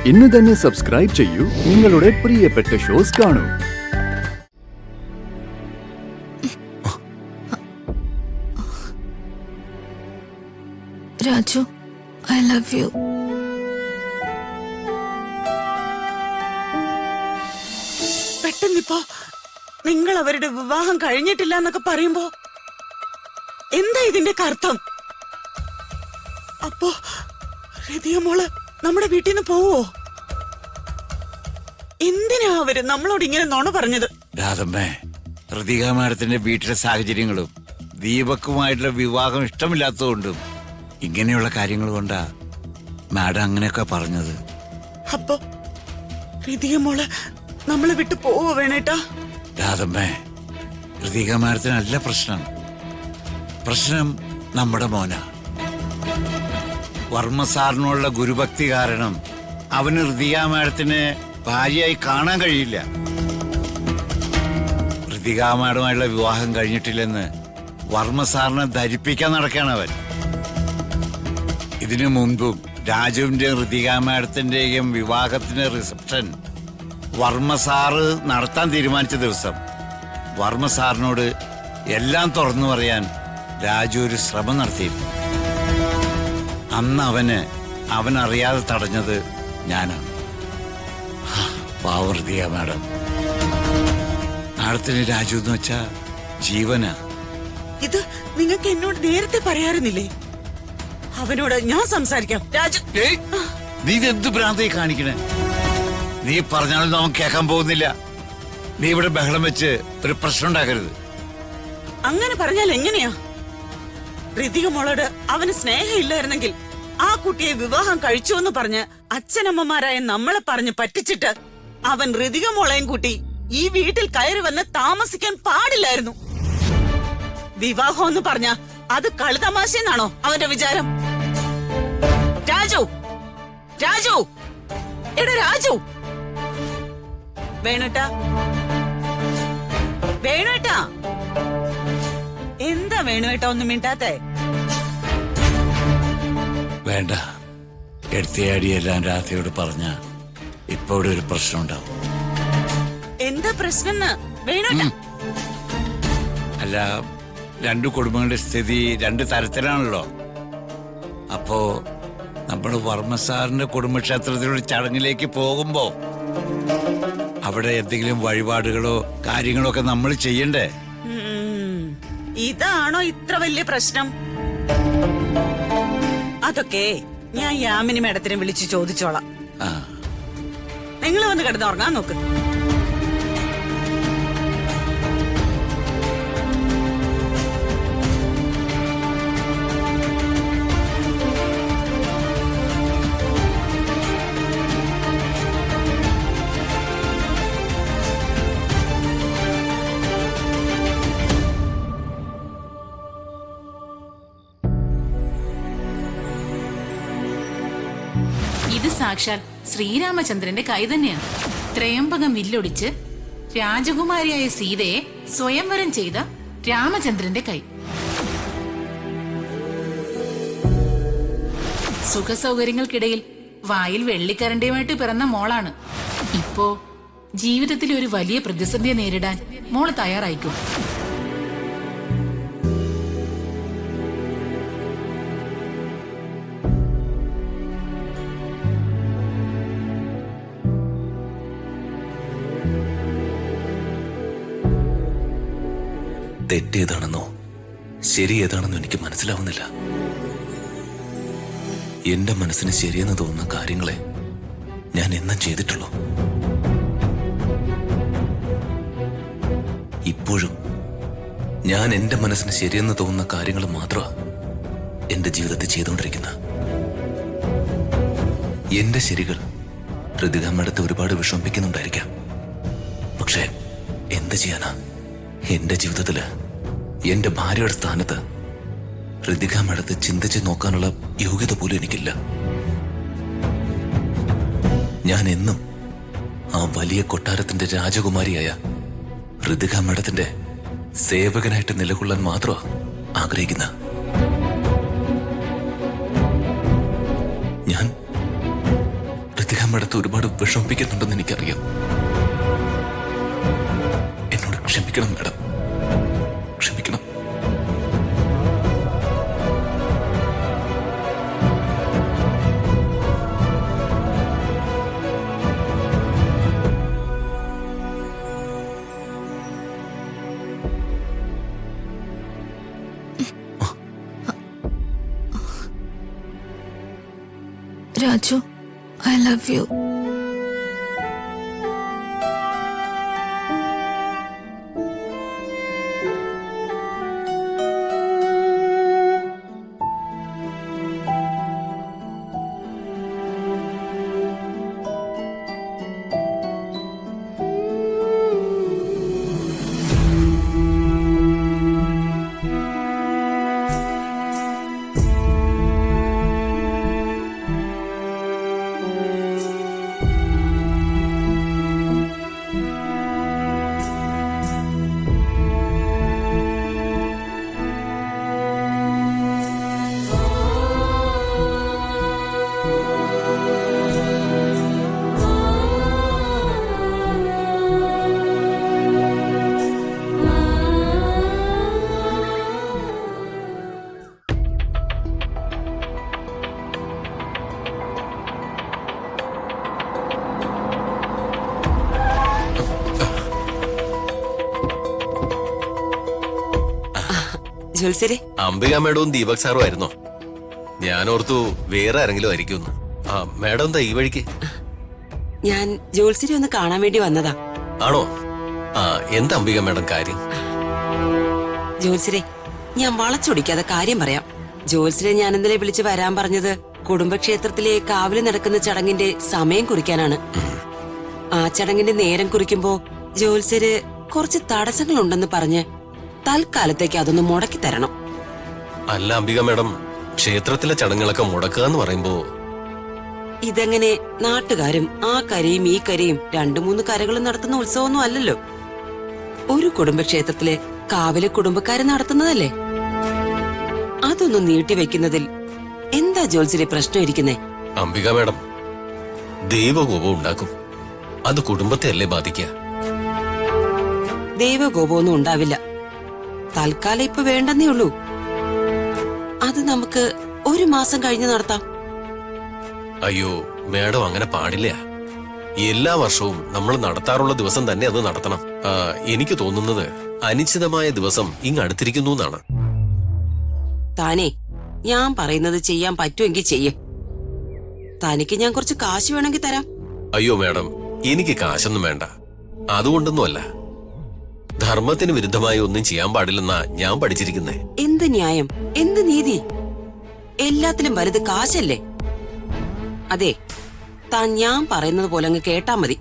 ഇന്ന് തന്നെ സബ്സ്ക്രൈബ് ചെയ്യൂ, നിങ്ങളുടെ പ്രിയപ്പെട്ട ഷോസ് കാണൂ. Raju, I love you. പെട്ടെന്നിപ്പോ നിങ്ങൾ അവരുടെ വിവാഹം കഴിഞ്ഞിട്ടില്ല എന്നൊക്കെ പറയുമ്പോ എന്താ ഇതിന്റെ അർത്ഥം? അപ്പോ ഹൃദയ മോള് നമ്മുടെ വീട്ടിൽ നിന്ന് പോവോ? എന്തിനാ അവര് നമ്മളോട് ഇങ്ങനെ നുണ പറഞ്ഞത്? രാധമ്മേ, ഹൃതിക മാഡത്തിന്റെ വീട്ടിലെ സാഹചര്യങ്ങളും ദീപക്കുമായിട്ടുള്ള വിവാഹം ഇഷ്ടമില്ലാത്തതുകൊണ്ടും ഇങ്ങനെയുള്ള കാര്യങ്ങൾ കൊണ്ടാ മാഡം അങ്ങനെയൊക്കെ പറഞ്ഞത്. അപ്പോ ഹൃദയ മോള് നമ്മളെ വിട്ടു പോവോ വേണേട്ടാ? രാധമ്മേ, ഹൃതിക മാഡത്തിനല്ല പ്രശ്നം. പ്രശ്നം നമ്മുടെ മോനാ. വർമ്മ സാറിനുള്ള ഗുരുഭക്തി കാരണം അവന് ഹൃതിക മാഡത്തിനെ ഭാര്യയായി കാണാൻ കഴിയില്ല. ഹൃതിക മാഡുമായുള്ള വിവാഹം കഴിഞ്ഞിട്ടില്ലെന്ന് വർമ്മ സാറിനെ ധരിപ്പിക്കാൻ നടക്കുകയാണ് അവൻ. ഇതിനു മുൻപും രാജുവിന്റെയും ഹൃതിക മാഡത്തിന്റെയും വിവാഹത്തിന്റെ റിസപ്ഷൻ വർമ്മ സാറ് നടത്താൻ തീരുമാനിച്ച ദിവസം വർമ്മ സാറിനോട് എല്ലാം തുറന്നു പറയാൻ രാജു ഒരു ശ്രമം നടത്തിയിരുന്നു. അന്ന് അവൻ അറിയാതെ തടഞ്ഞത് ഞാനാണ്. പാവം ഹൃതിക മാഡം. മാഡത്തിന് രാജു എന്ന് വെച്ചാ ജീവനാ. ഇത് നിങ്ങൾക്ക് എന്നോട് നേരത്തെ പറയാറുന്നില്ലേ? അവനോട് ഞാൻ സംസാരിക്കാം. രാജു, നീ ഇതെന്ത് ഭ്രാന്തായി കാണിക്കണേ? നീ പറഞ്ഞാലും അവൻ കേൾക്കാൻ പോകുന്നില്ല. നീ ഇവിടെ ബഹളം വെച്ച് ഒരു പ്രശ്നം ഉണ്ടാക്കരുത്. അങ്ങനെ പറഞ്ഞാൽ എങ്ങനെയാ? ഹൃതിക മോളോട് അവന് സ്നേഹമില്ലായിരുന്നെങ്കിൽ ആ കുട്ടിയെ വിവാഹം കഴിച്ചു എന്ന് പറഞ്ഞ് അച്ഛനമ്മമാരായ നമ്മളെ പറഞ്ഞ് പറ്റിച്ചിട്ട് അവൻ ഹൃതിക മോളെയും കൂട്ടി ഈ വീട്ടിൽ കയറി വന്ന് താമസിക്കാൻ പാടില്ലായിരുന്നു. വിവാഹം എന്ന് പറഞ്ഞ അത് കളിതമാശയെന്നാണോ അവന്റെ വിചാരം? രാജു, രാജു, എടാ രാജു, വേണുട്ടാ, വേണുട്ടാ, എന്താ വേണുവേട്ടാ ഒന്നും മിണ്ടാത്തേ? വേണ്ട, എടുത്തിയാടിയെല്ലാം രാധയോട് പറഞ്ഞ ഇപ്പൊ ഇവിടെ ഒരു പ്രശ്നം ഉണ്ടാവും. എന്താ പ്രശ്നം വേണുട്ടാ? അല്ല, രണ്ടു കുടുംബങ്ങളുടെ സ്ഥിതി രണ്ട് തരത്തിലാണല്ലോ. അപ്പോ നമ്മൾ വർമ്മ സാറിന്റെ കുടുംബക്ഷേത്രത്തിലുള്ള ചടങ്ങിലേക്ക് പോകുമ്പോ അവിടെ എന്തെങ്കിലും വഴിപാടുകളോ കാര്യങ്ങളോ ഒക്കെ നമ്മൾ ചെയ്യണ്ടേ? ഇതാണോ ഇത്ര വലിയ പ്രശ്നം? അതൊക്കെ ഞാൻ യാമിനി മേഡത്തിനെ വിളിച്ചു ചോദിച്ചോളാം. നിങ്ങൾ വന്ന് കിടന്നുറങ്ങാൻ നോക്ക്. ഇത് സാക്ഷാൽ ശ്രീരാമചന്ദ്രന്റെ കൈ തന്നെയാണ്. ത്രയംബകം വില്ലൊടിച്ച് രാജകുമാരിയായ സീതയെ സ്വയംവരം ചെയ്ത രാമചന്ദ്രന്റെ കൈ. സുഖസൗകര്യങ്ങൾക്കിടയിൽ വായിൽ വെള്ളിക്കരണ്ടിയുമായിട്ട് പിറന്ന മോളാണ്. ഇപ്പോ ജീവിതത്തിൽ ഒരു വലിയ പ്രതിസന്ധിയെ നേരിടാൻ മോള് തയ്യാറായിക്കും. തെറ്റേതാണെന്നോ ശരി ഏതാണെന്നോ എനിക്ക് മനസ്സിലാവുന്നില്ല. എന്റെ മനസ്സിന് ശരിയെന്ന് തോന്നുന്ന കാര്യങ്ങളെ ഞാൻ എന്നും ചെയ്തിട്ടുള്ളൂ. ഇപ്പോഴും ഞാൻ എന്റെ മനസ്സിന് ശരിയെന്ന് തോന്നുന്ന കാര്യങ്ങൾ മാത്രമാണ് എന്റെ ജീവിതത്തിൽ ചെയ്തുകൊണ്ടിരിക്കുന്നത്. എന്റെ ശരികൾ ഹൃതിക മേഡത്തെ ഒരുപാട് വിഷമിപ്പിക്കുന്നുണ്ടായിരിക്കാം. പക്ഷേ എന്ത് ചെയ്യാനാ? എന്റെ ജീവിതത്തില് എന്റെ ഭാര്യയുടെ സ്ഥാനത്ത് ഹൃതിക മേഡത്തെ ചിന്തിച്ച് നോക്കാനുള്ള യോഗ്യത പോലും എനിക്കില്ല. ഞാൻ എന്നും ആ വലിയ കൊട്ടാരത്തിന്റെ രാജകുമാരിയായ ഹൃതിക മേഡത്തിന്റെ സേവകനായിട്ട് നിലകൊള്ളാൻ മാത്രമാ ആഗ്രഹിക്കുന്ന. ഞാൻ ഋതിക മേഡത്തെ ഒരുപാട് വിഷമിപ്പിക്കുന്നുണ്ടെന്ന് എനിക്കറിയാം. എന്നോട് ക്ഷമിക്കണം മാഡം, ക്ഷമിക്കണം. Raju, I love you. ജോത്സരെ, Ambika മേഡവും Deepak സാറും ആയിരുന്നോ? ഞാൻ ഓർത്തു വേറെ ആരെങ്കിലും ആയിരിക്കും. ആ മേഡം എന്താ ഈ വഴിക്ക്? ഞാൻ ജോത്സരെ ഒന്ന് കാണാൻ വേണ്ടി വന്നതാ. ആണോ? ആ എന്താ അംബിക മേഡം കാര്യം? ജോത്സരെ, ഞാൻ വളച്ചൊടിക്കാതെ കാര്യം പറയാം. ജോത്സരെ ഞാൻ ഇന്നലെ വിളിച്ച് വരാൻ പറഞ്ഞത് കുടുംബക്ഷേത്രത്തിലെ കാവില് നടക്കുന്ന ചടങ്ങിന്റെ സമയം കുറിക്കാനാണ്. ആ ചടങ്ങിന്റെ നേരം കുറിക്കുമ്പോ ജോത്സര് കുറച്ച് തടസ്സങ്ങളുണ്ടെന്ന് പറഞ്ഞ് തൽക്കാലത്തേക്ക് അതൊന്ന് മുടക്കി തരണം. അല്ല അംബിക മേഡം, ക്ഷേത്രത്തിലെ ചടങ്ങുകളൊക്കെ മുടക്കുക എന്ന് പറയുമ്പോ ഇതെങ്ങനെ നാട്ടുകാരും ആ കരയും ഈ കരയും 2-3 കരകളും നടത്തുന്ന ഉത്സവമൊന്നും അല്ലല്ലോ. ഒരു കുടുംബക്ഷേത്രത്തിലെ കാവിലെ കുടുംബക്കാര് നടത്തുന്നതല്ലേ. അതൊന്നും നീട്ടിവെക്കുന്നതിൽ എന്താ ജോത്സരെ പ്രശ്നം ഇരിക്കുന്നേ? അംബിക മേഡം, ദൈവകോപം ഉണ്ടാക്കും. അത് കുടുംബത്തെ അല്ലേ ബാധിക്കുക? ദൈവകോപമൊന്നും ഉണ്ടാവില്ല. തൽക്കാലം ഇപ്പൊ വേണ്ടെന്നേ ഉള്ളൂ. അത് നമുക്ക് 1 മാസം കഴിഞ്ഞ് നടത്താം. അയ്യോ മേഡം, അങ്ങനെ പാടില്ല. എല്ലാ വർഷവും നമ്മൾ നടത്താറുള്ള ദിവസം തന്നെ അത് നടത്തണം. എനിക്ക് തോന്നുന്നത് അനിശ്ചിതമായ ദിവസം ഇങ്ങടുത്തിരിക്കുന്നു എന്നാണ്. താനേ, ഞാൻ പറയുന്നത് ചെയ്യാൻ പറ്റുമെങ്കിൽ ചെയ്യേ. തനിക്ക് ഞാൻ കുറച്ച് കാശ് വേണമെങ്കിൽ തരാം. അയ്യോ മേഡം, എനിക്ക് കാശൊന്നും വേണ്ട. അതുകൊണ്ടൊന്നുമല്ല, ധർമ്മത്തിന് വിരുദ്ധമായി ഒന്നും ചെയ്യാൻ പാടില്ലെന്നാ ഞാൻ പഠിച്ചിരിക്കുന്നേ. എന്ത് ന്യായം, എന്ത് നീതി? എല്ലാത്തിലും വലുത് കാശല്ലേ? അതെ, താൻ ഞാൻ പറയുന്നത് പോലെ അങ്ങ് കേട്ടാ മതി.